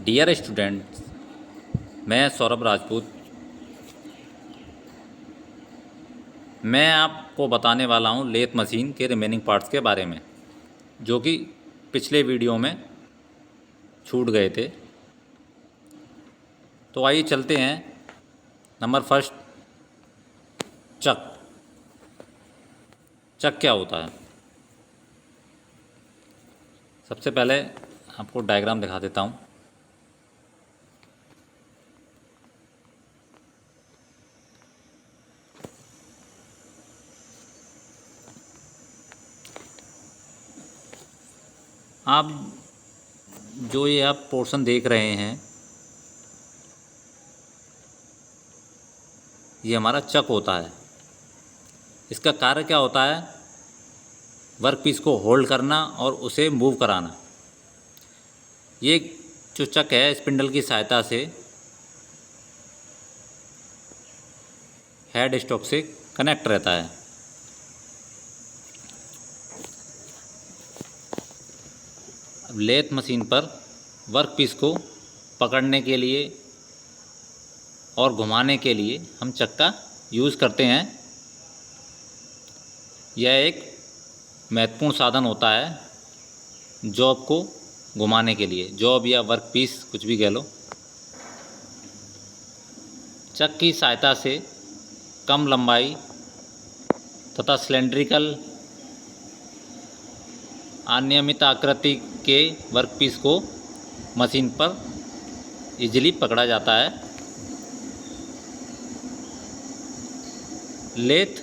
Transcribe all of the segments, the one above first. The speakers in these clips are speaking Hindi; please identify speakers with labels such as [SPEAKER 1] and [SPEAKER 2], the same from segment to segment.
[SPEAKER 1] डियर स्टूडेंट्स, मैं सौरभ राजपूत। मैं आपको बताने वाला हूँ लेथ मशीन के रिमेनिंग पार्ट्स के बारे में, जो कि पिछले वीडियो में छूट गए थे। तो आइए चलते हैं। नंबर फर्स्ट, चक। चक क्या होता है? सबसे पहले आपको डायग्राम दिखा देता हूँ। आप ये आप पोर्शन देख रहे हैं, ये हमारा चक होता है। इसका कार्य क्या होता है? वर्क पीस को होल्ड करना और उसे मूव कराना। ये जो चक है, स्पिंडल की सहायता से हेड स्टॉक से कनेक्ट रहता है। अब लेथ मशीन पर वर्क पीस को पकड़ने के लिए और घुमाने के लिए हम चक का यूज़ करते हैं। यह एक महत्वपूर्ण साधन होता है जॉब को घुमाने के लिए। जॉब या वर्क पीस कुछ भी कह लो। चक की सहायता से कम लंबाई तथा सिलेंड्रिकल अनियमित आकृति के वर्क पीस को मशीन पर इजीली पकड़ा जाता है। लेथ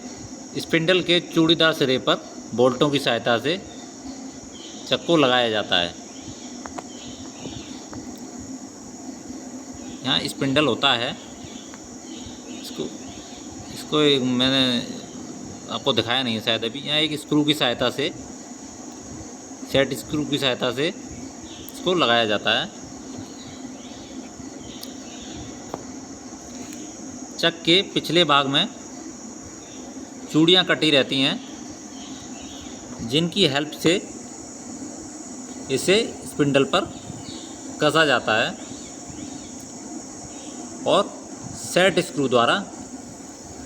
[SPEAKER 1] स्पिंडल के चूड़ीदार सिरे पर बोल्टों की सहायता से चक को लगाया जाता है। यहाँ स्पिंडल होता है, इसको मैंने आपको दिखाया नहीं है शायद अभी। यहाँ एक स्क्रू की सहायता से, सेट स्क्रू की सहायता से इसको लगाया जाता है। चक के पिछले भाग में चूड़ियाँ कटी रहती हैं, जिनकी हेल्प से इसे स्पिंडल पर कसा जाता है और सेट स्क्रू द्वारा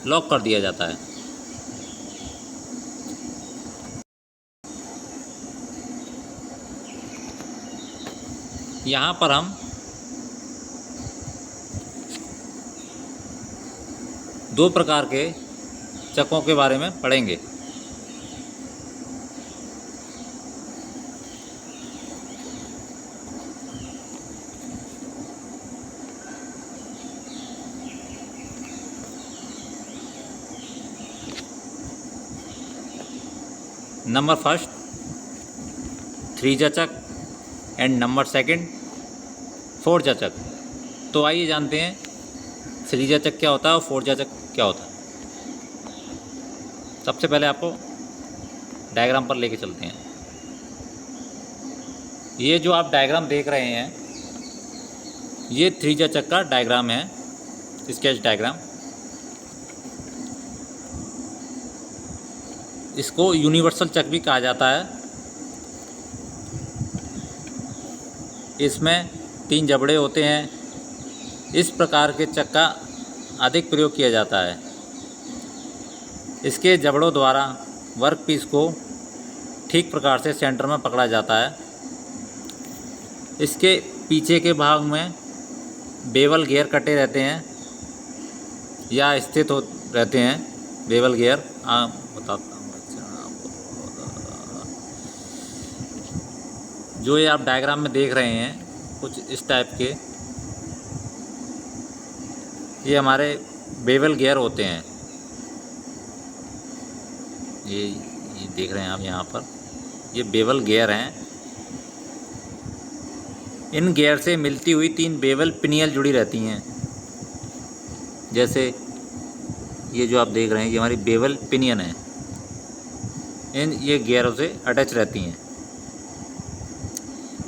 [SPEAKER 1] लॉक कर दिया जाता है। यहाँ पर हम दो प्रकार के चकों के बारे में पढ़ेंगे। नंबर फर्स्ट, थ्री चक एंड नंबर सेकंड, फोर चक। तो आइए जानते हैं थ्री चक क्या होता है और फोर चक क्या होता है। सबसे पहले आपको डायग्राम पर लेके चलते हैं। ये जो आप डायग्राम देख रहे हैं, ये थ्री चक का डायग्राम है, स्केच डायग्राम। इसको यूनिवर्सल चक भी कहा जाता है। इसमें तीन जबड़े होते हैं। इस प्रकार के चक का अधिक प्रयोग किया जाता है। इसके जबड़ों द्वारा वर्क पीस को ठीक प्रकार से सेंटर में पकड़ा जाता है। इसके पीछे के भाग में बेवल गियर कटे रहते हैं या स्थित हो रहते हैं। बेवल गियर बताता हूँ। जो ये आप डायग्राम में देख रहे हैं, कुछ इस टाइप के, ये हमारे बेवल गियर होते हैं। ये देख रहे हैं आप यहाँ पर, ये बेवल गियर हैं। इन गियर से मिलती हुई तीन बेवल पिनियल जुड़ी रहती हैं। जैसे ये जो आप देख रहे हैं, ये हमारी बेवल पिनियन है। ये गियरों से अटैच रहती हैं।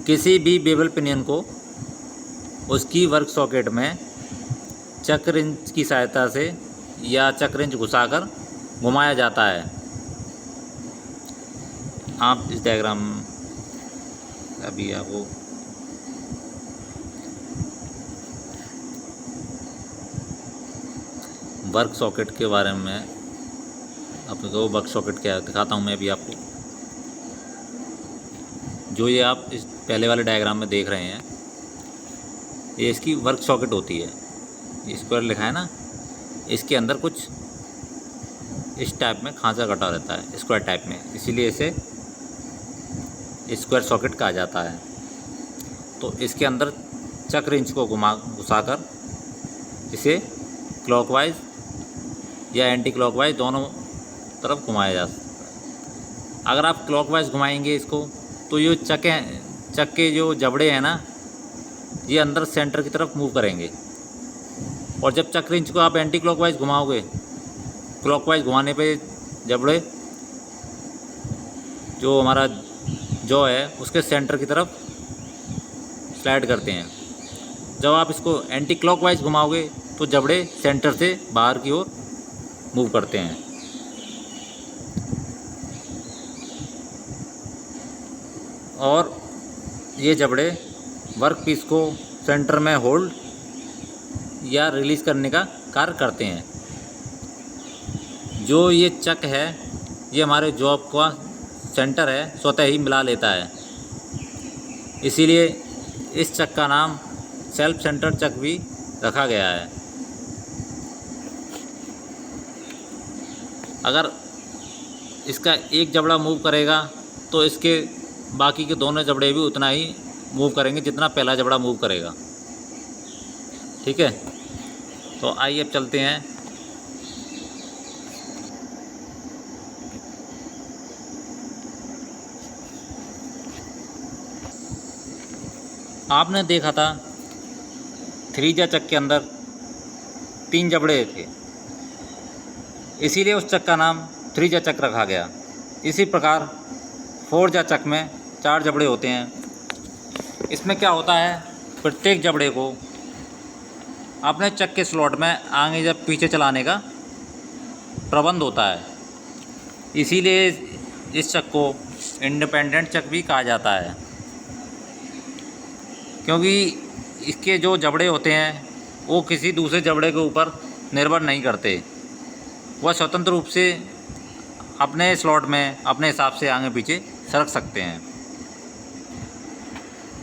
[SPEAKER 1] किसी भी बेवल पिनियन को उसकी वर्क सॉकेट में चक रिंच की सहायता से या चक रिंच घुसाकर घुमाया जाता है। आप इस डायग्राम अभी आपको वर्क सॉकेट के बारे में आपको वर्क सॉकेट क्या है दिखाता हूँ मैं अभी आपको। जो ये आप इस पहले वाले डायग्राम में देख रहे हैं, ये इसकी वर्क सॉकेट होती है। ये स्क्वायर लिखा है ना, इसके अंदर कुछ इस टाइप में खांचा कटा रहता है, स्क्वायर टाइप में, इसीलिए इसे स्क्वायर सॉकेट कहा जाता है। तो इसके अंदर चक रिंच को घुसाकर इसे क्लॉकवाइज या एंटी क्लॉकवाइज दोनों तरफ घुमाया जा सकता है। अगर आप क्लॉकवाइज घुमाएंगे इसको तो ये चक के जो जबड़े हैं ना, ये अंदर सेंटर की तरफ मूव करेंगे। और जब चक रिंच को आप एंटी क्लॉकवाइज घुमाओगे, क्लॉकवाइज घुमाने पे जबड़े जो हमारा जॉ है उसके सेंटर की तरफ स्लाइड करते हैं। जब आप इसको एंटी क्लॉकवाइज घुमाओगे तो जबड़े सेंटर से बाहर की ओर मूव करते हैं। और ये जबड़े वर्क पीस को सेंटर में होल्ड या रिलीज़ करने का कार्य करते हैं। जो ये चक है, ये हमारे जॉब का सेंटर है, स्वतः ही मिला लेता है। इसीलिए इस चक का नाम सेल्फ सेंटर चक भी रखा गया है। अगर इसका एक जबड़ा मूव करेगा तो इसके बाकी के दोनों जबड़े भी उतना ही मूव करेंगे जितना पहला जबड़ा मूव करेगा। ठीक है, तो आइए अब चलते हैं। आपने देखा था थ्री-जा चक के अंदर 3 जबड़े थे, इसीलिए उस चक का नाम थ्री-जा चक रखा गया। इसी प्रकार 4-जा चक में 4 जबड़े होते हैं। इसमें क्या होता है, प्रत्येक जबड़े को अपने चक के स्लॉट में आगे या पीछे चलाने का प्रबंध होता है। इसीलिए इस चक को इंडिपेंडेंट चक भी कहा जाता है, क्योंकि इसके जो जबड़े होते हैं वो किसी दूसरे जबड़े के ऊपर निर्भर नहीं करते। वह स्वतंत्र रूप से अपने स्लॉट में अपने हिसाब से आगे पीछे सरक सकते हैं।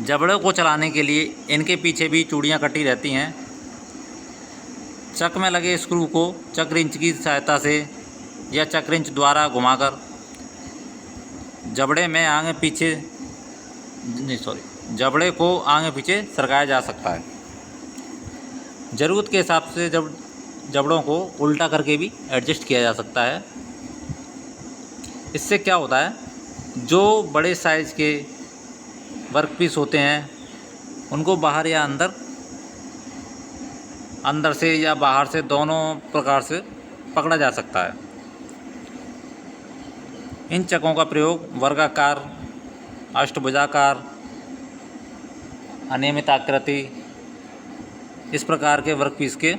[SPEAKER 1] जबड़ों को चलाने के लिए इनके पीछे भी चूड़ियाँ कटी रहती हैं। चक में लगे स्क्रू को चक रिंच की सहायता से या चक रिंच द्वारा घुमाकर जबड़े को आगे पीछे सरकाया जा सकता है। ज़रूरत के हिसाब से जबड़ों को उल्टा करके भी एडजस्ट किया जा सकता है। इससे क्या होता है, जो बड़े साइज़ के वर्कपीस होते हैं उनको बाहर या अंदर से या बाहर से दोनों प्रकार से पकड़ा जा सकता है। इन चकों का प्रयोग वर्गाकार, अष्टभुजाकार, अनियमित आकृति, इस प्रकार के वर्कपीस के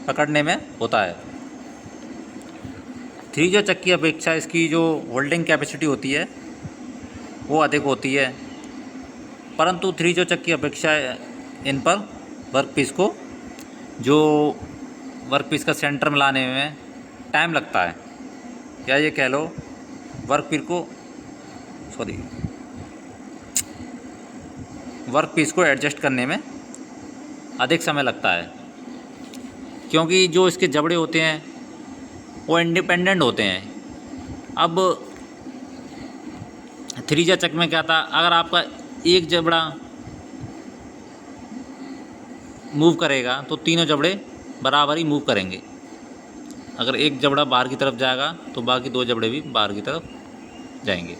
[SPEAKER 1] पकड़ने में होता है। थ्री-जा चक की अपेक्षा इसकी जो होल्डिंग कैपेसिटी होती है वो अधिक होती है, परंतु थ्री-जा चक की अपेक्षा इन पर वर्कपीस को जो वर्कपीस का सेंटर में लाने में टाइम लगता है, या ये कह लो वर्कपीस को एडजस्ट करने में अधिक समय लगता है, क्योंकि जो इसके जबड़े होते हैं वो इंडिपेंडेंट होते हैं। अब थ्री-जा चक में क्या था, अगर आपका एक जबड़ा मूव करेगा तो तीनों जबड़े बराबर ही मूव करेंगे। अगर एक जबड़ा बाहर की तरफ जाएगा तो बाकी 2 जबड़े भी बाहर की तरफ जाएंगे।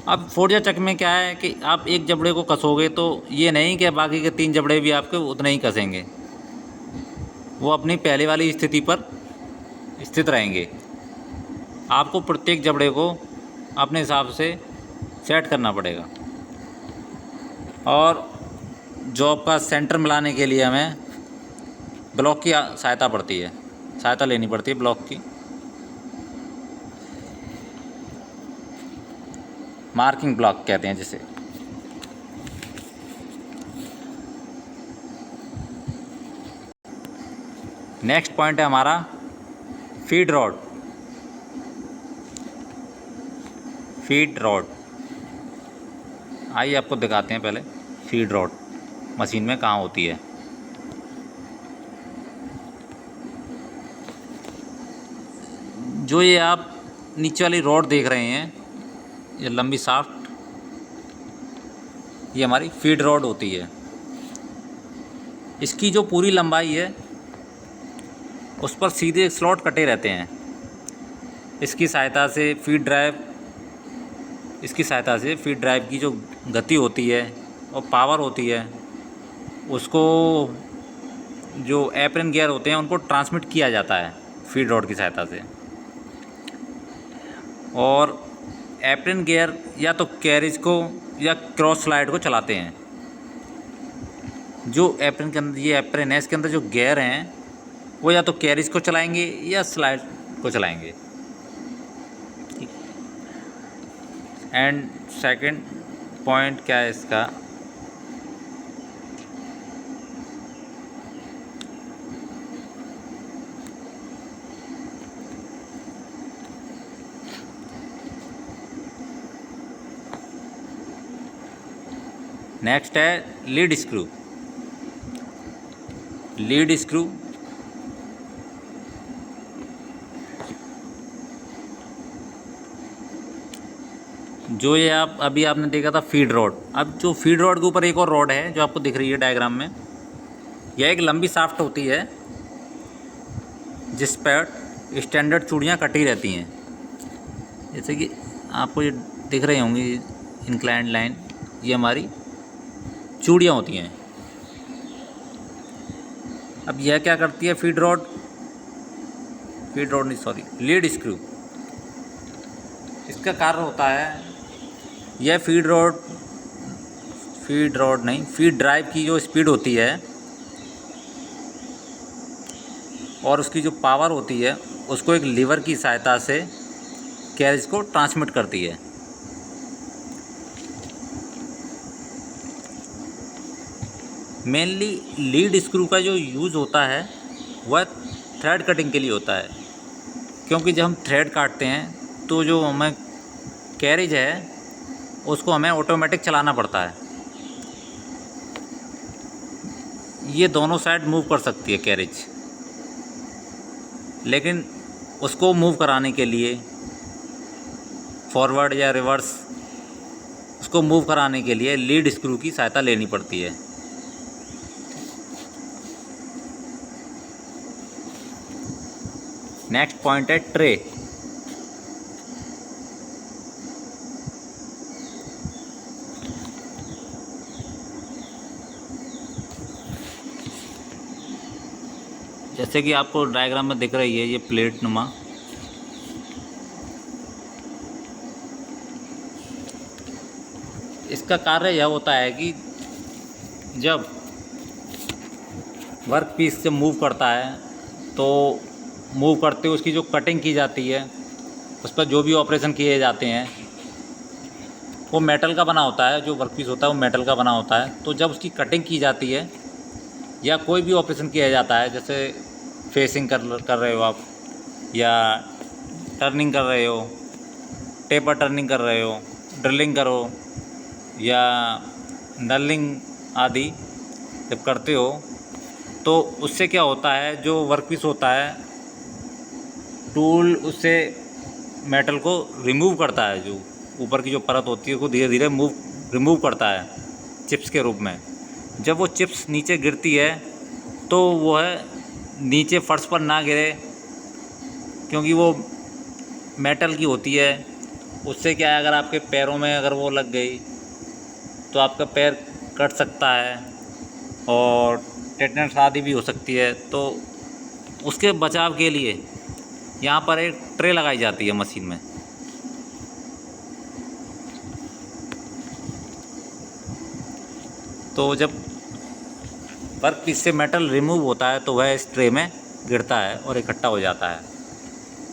[SPEAKER 1] अब 4-जा चक में क्या है कि आप एक जबड़े को कसोगे तो ये नहीं कि बाकी के 3 जबड़े भी आपके उतने ही कसेंगे, वो अपनी पहले वाली स्थिति पर स्थित रहेंगे। आपको प्रत्येक जबड़े को अपने हिसाब से सेट करना पड़ेगा। और जॉब का सेंटर मिलाने के लिए हमें ब्लॉक की सहायता लेनी पड़ती है, ब्लॉक की। मार्किंग ब्लॉक कहते हैं जिसे। नेक्स्ट पॉइंट है हमारा फीड रॉड। फीड रॉड आइए आपको दिखाते हैं पहले फीड रॉड मशीन में कहाँ होती है। जो ये आप नीचे वाली रॉड देख रहे हैं, ये लंबी शाफ्ट, ये हमारी फीड रॉड होती है। इसकी जो पूरी लंबाई है उस पर सीधे स्लॉट कटे रहते हैं। इसकी सहायता से फीड ड्राइव की जो गति होती है और पावर होती है उसको जो एप्रन गियर होते हैं उनको ट्रांसमिट किया जाता है फीड रॉड की सहायता से। और एप्रन गियर या तो कैरेज को या क्रॉस स्लाइड को चलाते हैं। जो एप्रन के अंदर ये एप्रन है, इसके अंदर जो गियर हैं वो या तो कैरेज को चलाएंगे या स्लाइड को चलाएंगे। एंड सेकंड पॉइंट क्या है इसका, नेक्स्ट है लीड स्क्रू। लीड स्क्रू जो ये अभी आपने देखा था फीड रॉड। अब जो फीड रॉड के ऊपर एक और रॉड है जो आपको दिख रही है डायग्राम में, यह एक लंबी शाफ्ट होती है जिस पर स्टैंडर्ड चूड़ियाँ कटी रहती हैं। जैसे कि आपको ये दिख रही होंगी इंक्लाइंड लाइन, ये हमारी चूड़ियाँ होती हैं। अब यह क्या करती है लीड स्क्रू। इसका कार्य होता है, यह फीड ड्राइव की जो स्पीड होती है और उसकी जो पावर होती है उसको एक लीवर की सहायता से कैरेज को ट्रांसमिट करती है। मेनली लीड स्क्रू का जो यूज़ होता है वह थ्रेड कटिंग के लिए होता है, क्योंकि जब हम थ्रेड काटते हैं तो जो हमें कैरेज है उसको हमें ऑटोमेटिक चलाना पड़ता है। ये दोनों साइड मूव कर सकती है कैरेज, लेकिन उसको मूव कराने के लिए फॉरवर्ड या रिवर्स उसको मूव कराने के लिए लीड स्क्रू की सहायता लेनी पड़ती है। नेक्स्ट पॉइंट है ट्रे। जैसे कि आपको डायग्राम में दिख रही है ये प्लेट नुमा, इसका कार्य यह होता है कि जब वर्क पीस से मूव करता है तो मूव करते हुए उसकी जो कटिंग की जाती है, उस पर जो भी ऑपरेशन किए जाते हैं वो मेटल का बना होता है। जो वर्क पीस होता है वो मेटल का बना होता है। तो जब उसकी कटिंग की जाती है या कोई भी ऑपरेशन किया जाता है, जैसे फेसिंग कर रहे हो आप, या टर्निंग कर रहे हो, टेपर टर्निंग कर रहे हो, ड्रिलिंग करो या नलिंग आदि जब करते हो, तो उससे क्या होता है, जो वर्कपीस होता है टूल उससे मेटल को रिमूव करता है। जो ऊपर की जो परत होती है उसको धीरे धीरे रिमूव करता है चिप्स के रूप में। जब वो चिप्स नीचे गिरती है तो वो है नीचे फर्श पर ना गिरे, क्योंकि वो मेटल की होती है। उससे क्या है, अगर आपके पैरों में अगर वो लग गई तो आपका पैर कट सकता है और टेटनस आदि भी हो सकती है। तो उसके बचाव के लिए यहाँ पर एक ट्रे लगाई जाती है मशीन में। तो जब वर्क पीस से मेटल रिमूव होता है तो वह इस ट्रे में गिरता है और इकट्ठा हो जाता है,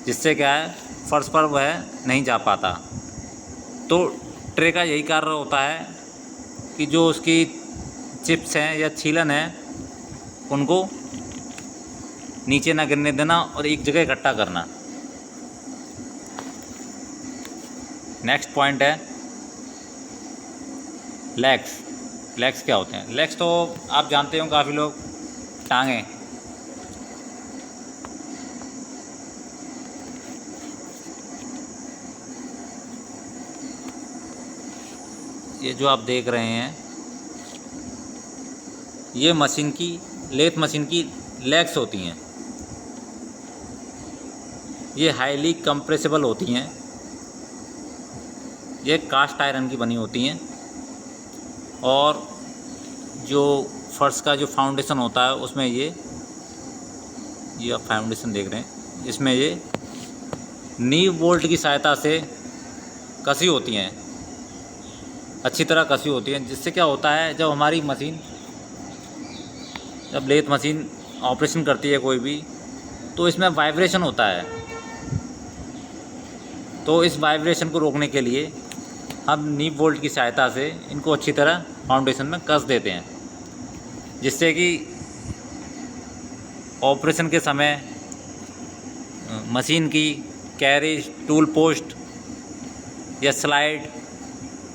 [SPEAKER 1] जिससे क्या है फर्श पर वह नहीं जा पाता। तो ट्रे का यही कार्य होता है कि जो उसकी चिप्स हैं या छीलन है उनको नीचे ना गिरने देना और एक जगह इकट्ठा करना। नेक्स्ट पॉइंट है लेग्स। लेग्स क्या होते हैं? लेग्स तो आप जानते हो काफ़ी लोग, टांगें। ये जो आप देख रहे हैं ये मशीन की, लेथ मशीन की लेग्स होती हैं। ये हाईली कंप्रेसिबल होती हैं। ये कास्ट आयरन की बनी होती हैं और जो फर्श का जो फाउंडेशन होता है उसमें ये आप फाउंडेशन देख रहे हैं, इसमें ये नीव बोल्ट की सहायता से कसी होती हैं, अच्छी तरह कसी होती हैं। जिससे क्या होता है, जब हमारी मशीन, जब लेथ मशीन ऑपरेशन करती है कोई भी, तो इसमें वाइब्रेशन होता है। तो इस वाइब्रेशन को रोकने के लिए हम नीव बोल्ट की सहायता से इनको अच्छी तरह फाउंडेशन में कस देते हैं, जिससे कि ऑपरेशन के समय मशीन की कैरेज, टूल पोस्ट या slide,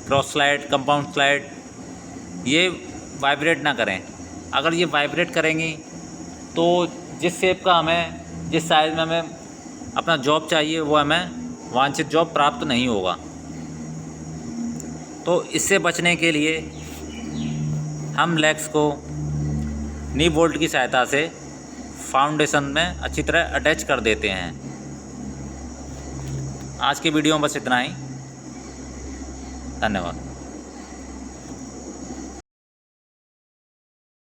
[SPEAKER 1] cross slide, compound slide, ये वाइब्रेट ना करें। अगर ये वाइब्रेट करेंगी तो जिस शेप का हमें, जिस साइज़ में हमें अपना जॉब चाहिए, वो हमें वांछित जॉब प्राप्त नहीं होगा। तो इससे बचने के लिए हम लेग्स को नी बोल्ट की सहायता से फाउंडेशन में अच्छी तरह अटैच कर देते हैं। आज की वीडियो में बस इतना ही। धन्यवाद।